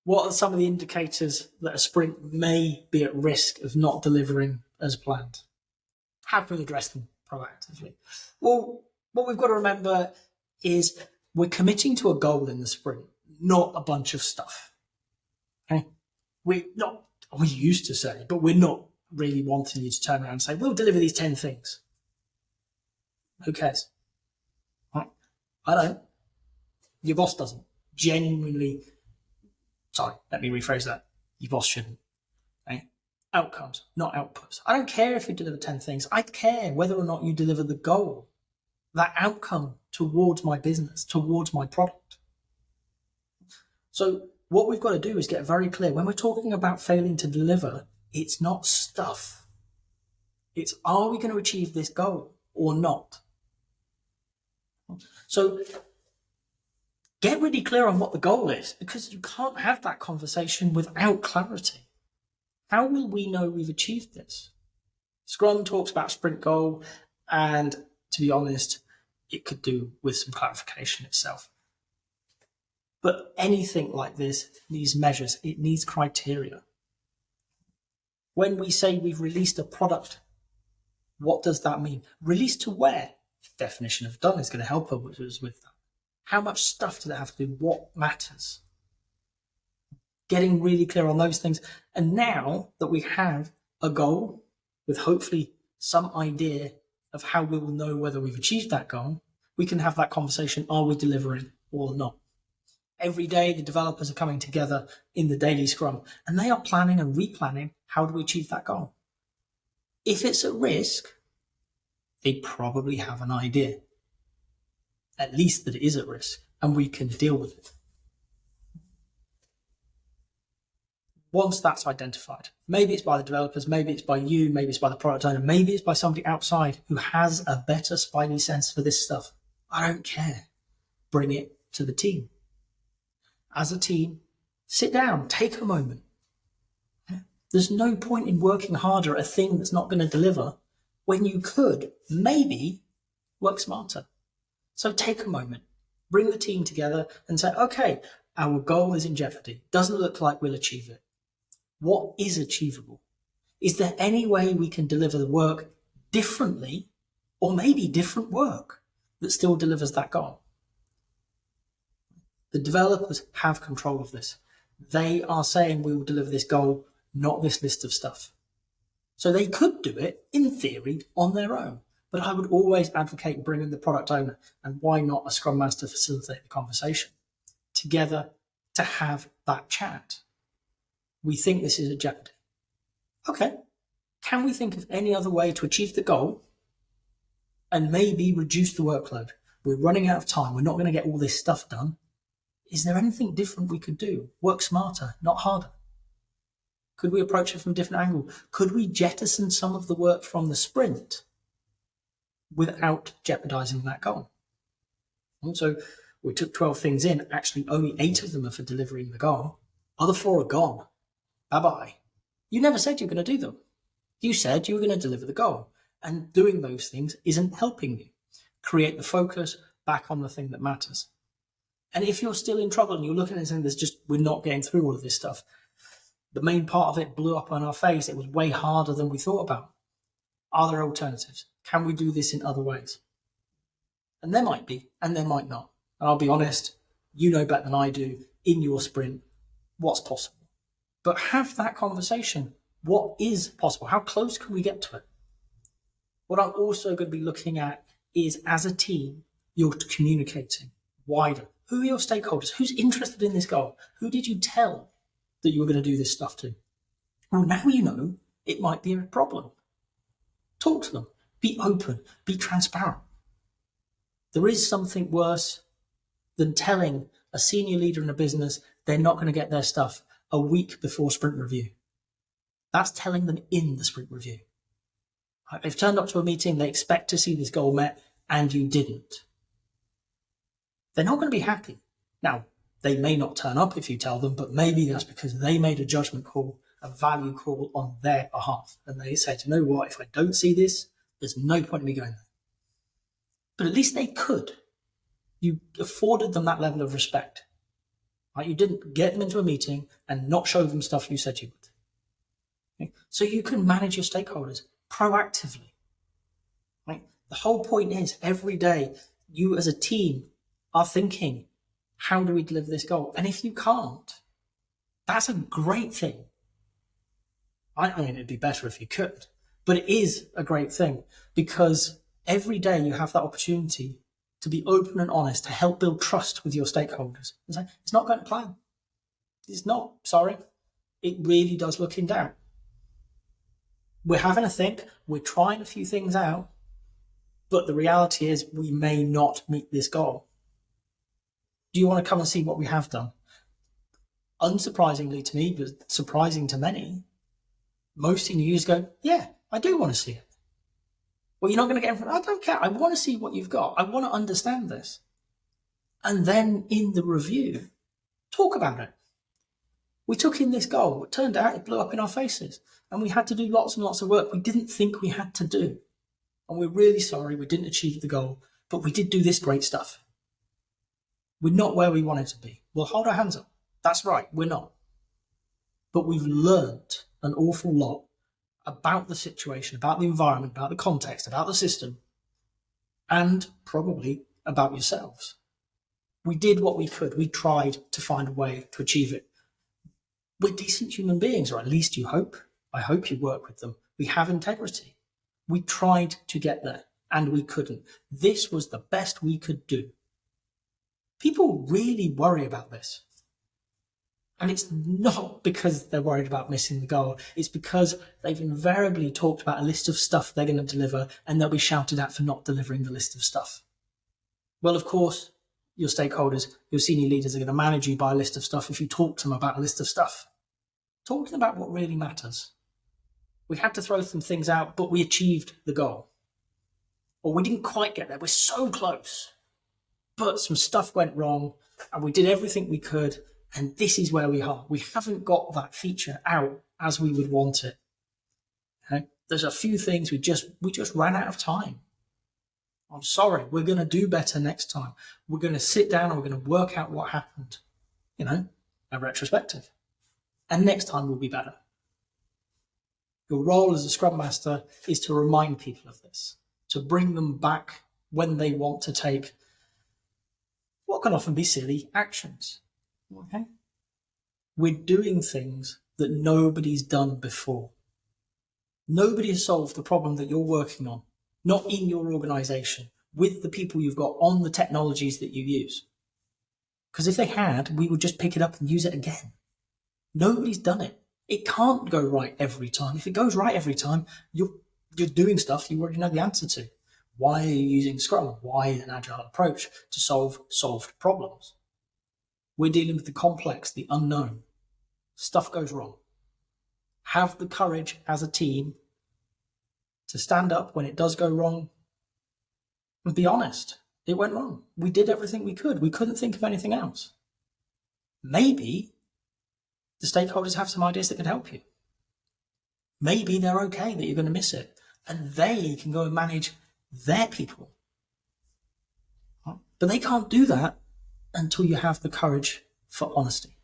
What are some of the indicators that a sprint may be at risk of not delivering as planned? How can we address them proactively? Well, what we've got to remember is we're committing to a goal in the sprint, not a bunch of stuff. Okay? We used to say, but we're not really wanting you to turn around and say, we'll deliver these 10 things. Who cares? Right? I don't. Your boss doesn't. Genuinely. Sorry, let me rephrase that. Your boss shouldn't. Okay? Outcomes, not outputs. I don't care if you deliver 10 things. I care whether or not you deliver the goal, that outcome towards my business, towards my product. So what we've got to do is get very clear. When we're talking about failing to deliver, it's not stuff. It's, are we going to achieve this goal or not? So get really clear on what the goal is, because you can't have that conversation without clarity. How will we know we've achieved this? Scrum talks about sprint goal, and to be honest, it could do with some clarification itself. But anything like this needs measures, it needs criteria. When we say we've released a product, what does that mean? Released to where? The definition of done is going to help us with that. How much stuff does it have to do? What matters? Getting really clear on those things. And now that we have a goal with hopefully some idea of how we will know whether we've achieved that goal, we can have that conversation. Are we delivering or not? Every day, the developers are coming together in the daily Scrum, and they are planning and replanning how do we achieve that goal. If it's at risk, they probably have an idea, at least that it is at risk, and we can deal with it. Once that's identified, maybe it's by the developers, maybe it's by you, maybe it's by the product owner, maybe it's by somebody outside who has a better spidey sense for this stuff. I don't care. Bring it to the team. As a team, sit down, take a moment. There's no point in working harder at a thing that's not going to deliver when you could maybe work smarter. So take a moment, bring the team together and say, okay, our goal is in jeopardy. Doesn't look like we'll achieve it. What is achievable? Is there any way we can deliver the work differently, or maybe different work that still delivers that goal? The developers have control of this. They are saying we will deliver this goal, not this list of stuff. So they could do it, in theory, on their own. But I would always advocate bringing the product owner, and why not a Scrum Master facilitate the conversation together to have that chat. We think this is a jeopardy. Okay, can we think of any other way to achieve the goal and maybe reduce the workload? We're running out of time. We're not going to get all this stuff done. Is there anything different we could do? Work smarter, not harder. Could we approach it from a different angle? Could we jettison some of the work from the sprint without jeopardizing that goal? And so we took 12 things in. Actually, only 8 of them are for delivering the goal. Other 4 are gone. Bye-bye. You never said you were going to do them. You said you were going to deliver the goal. And doing those things isn't helping you. Create the focus back on the thing that matters. And if you're still in trouble and you're looking at it and saying, we're not getting through all of this stuff, the main part of it blew up on our face. It was way harder than we thought about. Are there alternatives? Can we do this in other ways? And there might be, and there might not. And I'll be honest, you know better than I do in your sprint what's possible. But have that conversation. What is possible? How close can we get to it? What I'm also going to be looking at is, as a team, you're communicating wider. Who are your stakeholders? Who's interested in this goal? Who did you tell that you were going to do this stuff to? Well, now you know it might be a problem. Talk to them. Be open. Be transparent. There is something worse than telling a senior leader in a business they're not going to get their stuff a week before sprint review. That's telling them in the sprint review. They've turned up to a meeting, they expect to see this goal met, and you didn't. They're not going to be happy. Now, they may not turn up if you tell them, but maybe that's because they made a judgment call, a value call on their behalf. And they said, you know what, if I don't see this, there's no point in me going there. But at least they could. You afforded them that level of respect. Right? You didn't get them into a meeting and not show them stuff you said you would. Okay? So you can manage your stakeholders proactively. Right? The whole point is every day you as a team are thinking, how do we deliver this goal? And if you can't, that's a great thing. I mean, it'd be better if you could, but it is a great thing because every day you have that opportunity to be open and honest, to help build trust with your stakeholders. And say, it's not going to plan. It's not, sorry. It really does look in doubt. We're having a think, we're trying a few things out, but the reality is we may not meet this goal. Do you want to come and see what we have done? Unsurprisingly to me, but surprising to many, most senior users go, yeah, I do want to see it. Well, you're not going to get in front. I don't care. I want to see what you've got. I want to understand this. And then in the review, talk about it. We took in this goal. It turned out it blew up in our faces. And we had to do lots and lots of work we didn't think we had to do. And we're really sorry we didn't achieve the goal, but we did do this great stuff. We're not where we wanted to be. We'll hold our hands up. That's right, we're not. But we've learned an awful lot about the situation, about the environment, about the context, about the system, and probably about yourselves. We did what we could. We tried to find a way to achieve it. We're decent human beings, or at least you hope. I hope you work with them. We have integrity. We tried to get there, and we couldn't. This was the best we could do. People really worry about this. And it's not because they're worried about missing the goal. It's because they've invariably talked about a list of stuff they're going to deliver and they'll be shouted at for not delivering the list of stuff. Well, of course, your stakeholders, your senior leaders are going to manage you by a list of stuff if you talk to them about a list of stuff. Talk to them about what really matters. We had to throw some things out, but we achieved the goal. Or we didn't quite get there. We're so close. But some stuff went wrong and we did everything we could. And this is where we are. We haven't got that feature out as we would want it. Okay? There's a few things we just ran out of time. I'm sorry. We're going to do better next time. We're going to sit down and we're going to work out what happened. A retrospective. And next time will be better. Your role as a Scrum Master is to remind people of this, to bring them back when they want to take what can often be silly actions. Okay? We're doing things that nobody's done before. Nobody has solved the problem that you're working on, not in your organization, with the people you've got on the technologies that you use. Because if they had, we would just pick it up and use it again. Nobody's done it. It can't go right every time. If it goes right every time, you're doing stuff you already know the answer to. Why are you using Scrum? Why an Agile approach to solve solved problems? We're dealing with the complex, the unknown. Stuff goes wrong. Have the courage as a team to stand up when it does go wrong and be honest. It went wrong. We did everything we could. We couldn't think of anything else. Maybe the stakeholders have some ideas that could help you. Maybe they're okay that you're going to miss it and they can go and manage their people. But they can't do that until you have the courage for honesty.